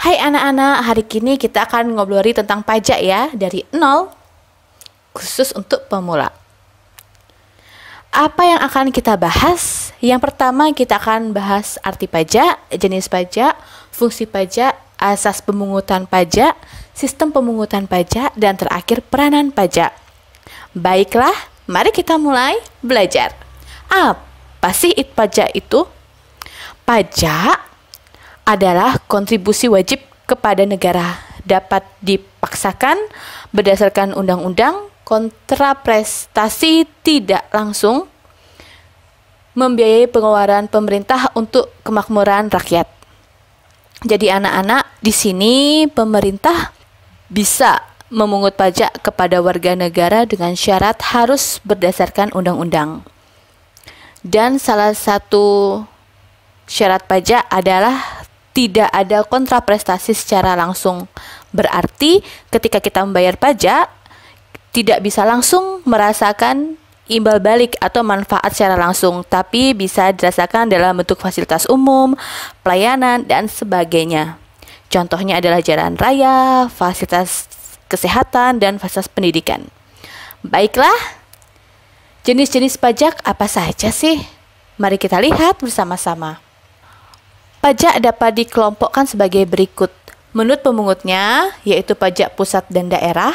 Hai anak-anak, hari ini kita akan ngobrol tentang pajak ya, dari nol, khusus untuk pemula. Apa yang akan kita bahas? Yang pertama kita akan bahas arti pajak, jenis pajak, fungsi pajak, asas pemungutan pajak, sistem pemungutan pajak, dan terakhir peranan pajak. Baiklah, mari kita mulai belajar. Apa sih pajak itu? Pajak adalah kontribusi wajib kepada negara, dapat dipaksakan berdasarkan undang-undang, kontraprestasi tidak langsung, membiayai pengeluaran pemerintah untuk kemakmuran rakyat. Jadi anak-anak, di sini pemerintah bisa memungut pajak kepada warga negara dengan syarat harus berdasarkan undang-undang. Dan salah satu syarat pajak adalah tidak ada kontraprestasi secara langsung. Berarti ketika kita membayar pajak, tidak bisa langsung merasakan imbal balik atau manfaat secara langsung, tapi bisa dirasakan dalam bentuk fasilitas umum, pelayanan, dan sebagainya. Contohnya adalah jalan raya, fasilitas kesehatan, dan fasilitas pendidikan. Baiklah, jenis-jenis pajak apa saja sih? Mari kita lihat bersama-sama. Pajak dapat dikelompokkan sebagai berikut. Menurut pemungutnya, yaitu pajak pusat dan daerah.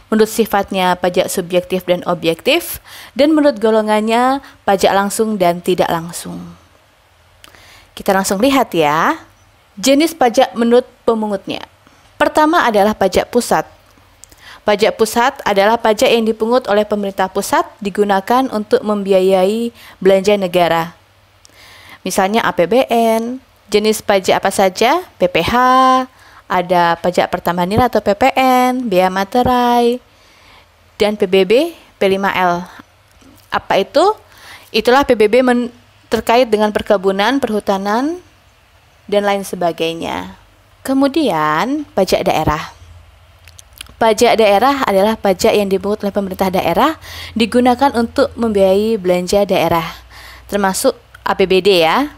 Menurut sifatnya, pajak subjektif dan objektif. Dan menurut golongannya, pajak langsung dan tidak langsung. Kita langsung lihat ya. Jenis pajak menurut pemungutnya. Pertama adalah pajak pusat. Pajak pusat adalah pajak yang dipungut oleh pemerintah pusat digunakan untuk membiayai belanja negara. Misalnya APBN. Jenis pajak apa saja? PPh, ada pajak pertambahan nilai atau PPN, bea materai, dan PBB, P5L. Apa itu? Itulah PBB terkait dengan perkebunan, perhutanan, dan lain sebagainya. Kemudian, pajak daerah. Pajak daerah adalah pajak yang dipungut oleh pemerintah daerah digunakan untuk membiayai belanja daerah, termasuk APBD ya.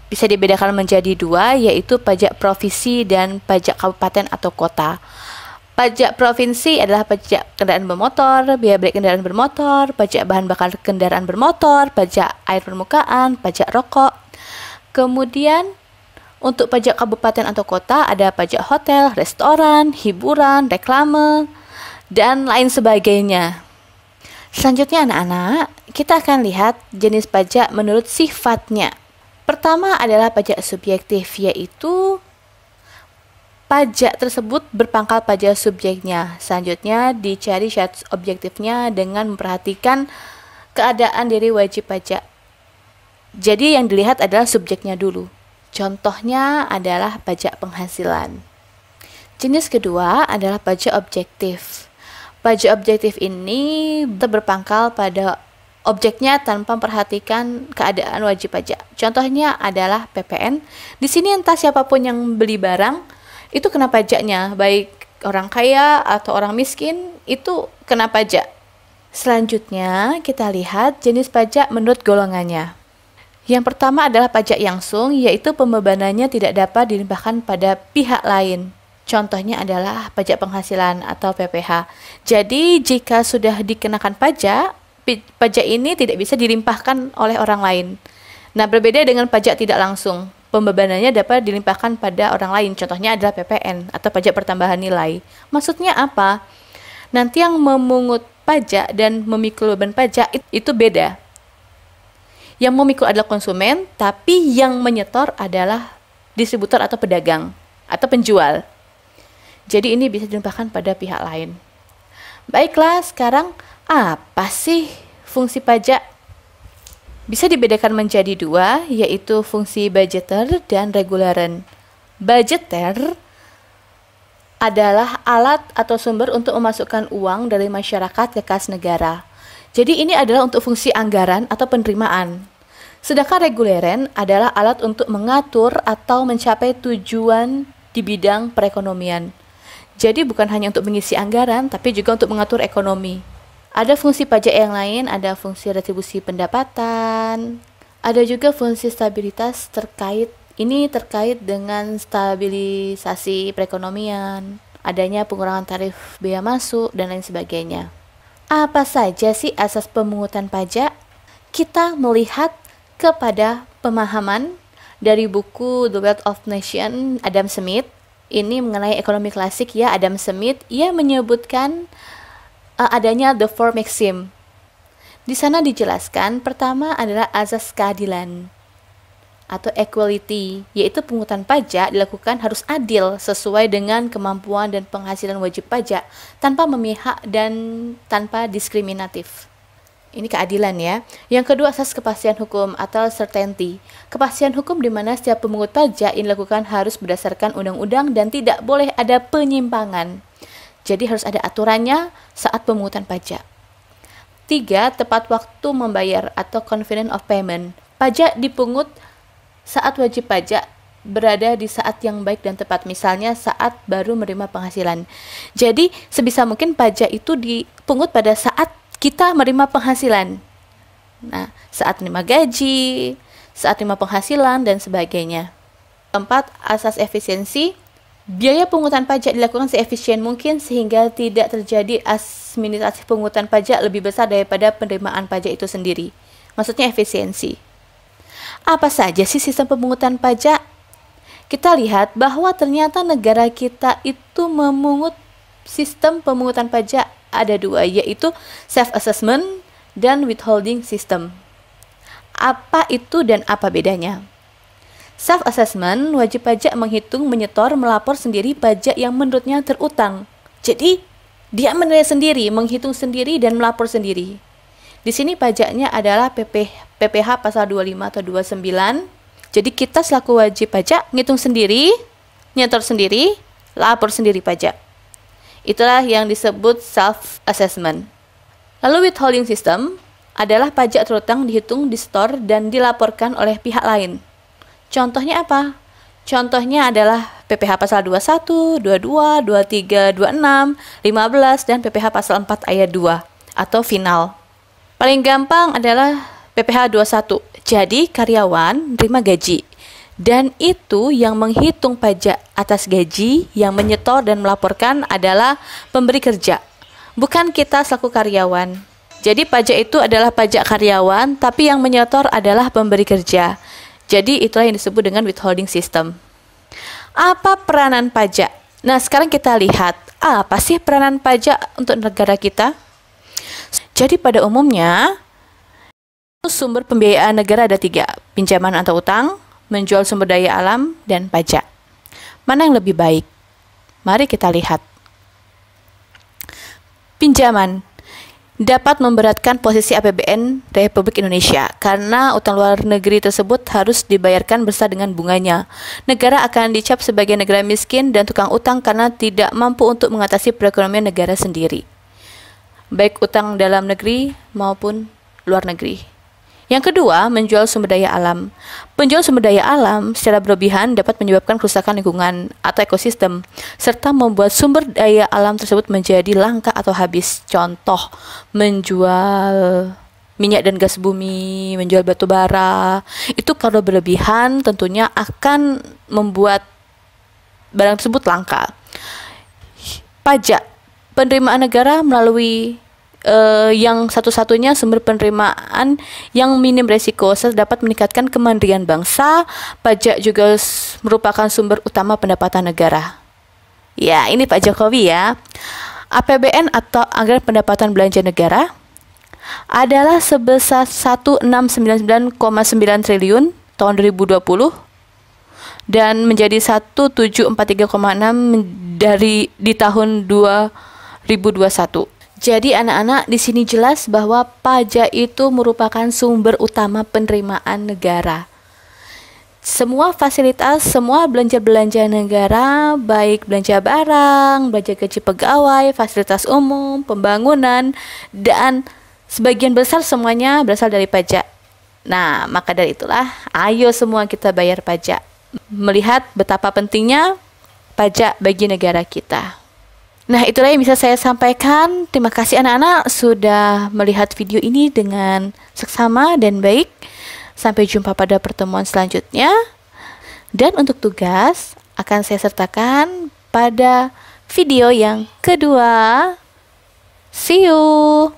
Bisa dibedakan menjadi dua, yaitu pajak provinsi dan pajak kabupaten atau kota. Pajak provinsi adalah pajak kendaraan bermotor, biaya beli kendaraan bermotor, pajak bahan bakar kendaraan bermotor, pajak air permukaan, pajak rokok. Kemudian, untuk pajak kabupaten atau kota ada pajak hotel, restoran, hiburan, reklame, dan lain sebagainya. Selanjutnya anak-anak, kita akan lihat jenis pajak menurut sifatnya. Pertama adalah pajak subjektif, yaitu pajak tersebut berpangkal pada subjeknya. Selanjutnya dicari syarat objektifnya dengan memperhatikan keadaan dari wajib pajak. Jadi yang dilihat adalah subjeknya dulu. Contohnya adalah pajak penghasilan. Jenis kedua adalah pajak objektif. Pajak objektif ini berpangkal pada objeknya tanpa memperhatikan keadaan wajib pajak. Contohnya adalah PPN. Di sini entah siapapun yang beli barang itu kena pajaknya, baik orang kaya atau orang miskin itu kena pajak. Selanjutnya kita lihat jenis pajak menurut golongannya. Yang pertama adalah pajak langsung, yaitu pembebanannya tidak dapat dilimpahkan pada pihak lain. Contohnya adalah pajak penghasilan atau PPh. Jadi jika sudah dikenakan pajak ini tidak bisa dilimpahkan oleh orang lain. Nah, berbeda dengan pajak tidak langsung. Pembebanannya dapat dilimpahkan pada orang lain. Contohnya adalah PPN atau pajak pertambahan nilai. Maksudnya apa? Nanti yang memungut pajak dan memikul beban pajak itu beda. Yang memikul adalah konsumen, tapi yang menyetor adalah distributor atau pedagang atau penjual. Jadi ini bisa dilimpahkan pada pihak lain. Baiklah, sekarang apa sih fungsi pajak? Bisa dibedakan menjadi dua, yaitu fungsi budgeter dan reguleran. Budgeter adalah alat atau sumber untuk memasukkan uang dari masyarakat ke kas negara. Jadi ini adalah untuk fungsi anggaran atau penerimaan. Sedangkan reguleran adalah alat untuk mengatur atau mencapai tujuan di bidang perekonomian. Jadi bukan hanya untuk mengisi anggaran, tapi juga untuk mengatur ekonomi. Ada fungsi pajak yang lain, ada fungsi retribusi pendapatan, ada juga fungsi stabilitas terkait Ini terkait dengan stabilisasi perekonomian, adanya pengurangan tarif bea masuk, dan lain sebagainya. Apa saja sih asas pemungutan pajak? Kita melihat kepada pemahaman dari buku The Wealth of Nations Adam Smith. Ini mengenai ekonomi klasik ya, Adam Smith. Ia menyebutkan adanya the four maxim. Di sana dijelaskan pertama adalah azas keadilan atau equality, yaitu pungutan pajak dilakukan harus adil sesuai dengan kemampuan dan penghasilan wajib pajak tanpa memihak dan tanpa diskriminatif. Ini keadilan ya. Yang kedua, asas kepastian hukum atau certainty. Kepastian hukum di mana setiap pemungut pajak yang dilakukan harus berdasarkan undang-undang dan tidak boleh ada penyimpangan. Jadi harus ada aturannya saat pemungutan pajak. 3. Tepat waktu membayar atau convenience of payment. Pajak dipungut saat wajib pajak berada di saat yang baik dan tepat, misalnya saat baru menerima penghasilan. Jadi sebisa mungkin pajak itu dipungut pada saat kita menerima penghasilan. Nah, saat menerima gaji, saat menerima penghasilan, dan sebagainya. 4. Asas efisiensi. Biaya pungutan pajak dilakukan seefisien mungkin sehingga tidak terjadi administrasi pungutan pajak lebih besar daripada penerimaan pajak itu sendiri. Maksudnya efisiensi. Apa saja sih sistem pemungutan pajak? Kita lihat bahwa ternyata negara kita itu memungut sistem pemungutan pajak ada dua, yaitu self-assessment dan withholding system. Apa itu dan apa bedanya? Self-assessment, wajib pajak menghitung, menyetor, melapor sendiri pajak yang menurutnya terutang. Jadi, dia menilai sendiri, menghitung sendiri, dan melapor sendiri. Di sini pajaknya adalah PPh pasal 25 atau 29. Jadi kita selaku wajib pajak ngitung sendiri, nyetor sendiri, lapor sendiri pajak. Itulah yang disebut self-assessment. Lalu withholding system adalah pajak terutang dihitung, disetor, dan dilaporkan oleh pihak lain. Contohnya apa? Contohnya adalah PPh pasal 21, 22, 23, 26, 15, dan PPh pasal 4 ayat 2 atau final. Paling gampang adalah PPh 21. Jadi karyawan terima gaji. Dan itu yang menghitung pajak atas gaji, yang menyetor dan melaporkan adalah pemberi kerja. Bukan kita selaku karyawan. Jadi pajak itu adalah pajak karyawan, tapi yang menyetor adalah pemberi kerja. Jadi itulah yang disebut dengan withholding system. Apa peranan pajak? Nah, sekarang kita lihat, apa sih peranan pajak untuk negara kita? Jadi pada umumnya, sumber pembiayaan negara ada 3, pinjaman atau utang, menjual sumber daya alam, dan pajak. Mana yang lebih baik? Mari kita lihat. Pinjaman dapat memberatkan posisi APBN Republik Indonesia karena utang luar negeri tersebut harus dibayarkan bersama dengan bunganya. Negara akan dicap sebagai negara miskin dan tukang utang karena tidak mampu untuk mengatasi perekonomian negara sendiri, baik utang dalam negeri maupun luar negeri. Yang kedua, menjual sumber daya alam. Penjualan sumber daya alam secara berlebihan dapat menyebabkan kerusakan lingkungan atau ekosistem, serta membuat sumber daya alam tersebut menjadi langka atau habis. Contoh, menjual minyak dan gas bumi, menjual batu bara. Itu kalau berlebihan tentunya akan membuat barang tersebut langka. Pajak. Penerimaan negara melalui yang satu-satunya sumber penerimaan yang minim resiko dapat meningkatkan kemandirian bangsa. Pajak juga merupakan sumber utama pendapatan negara. Ya, ini Pak Jokowi ya. APBN atau anggaran pendapatan belanja negara adalah sebesar 1699,9 triliun tahun 2020 dan menjadi 1743,6 di tahun 2021. Jadi anak-anak di sini jelas bahwa pajak itu merupakan sumber utama penerimaan negara. Semua fasilitas, semua belanja-belanja negara, baik belanja barang, belanja gaji pegawai, fasilitas umum, pembangunan, dan sebagian besar semuanya berasal dari pajak. Nah, maka dari itulah, ayo semua kita bayar pajak. Melihat betapa pentingnya pajak bagi negara kita. Nah, itulah yang bisa saya sampaikan. Terima kasih anak-anak sudah melihat video ini dengan seksama dan baik. Sampai jumpa pada pertemuan selanjutnya. Dan untuk tugas akan saya sertakan pada video yang kedua. See you!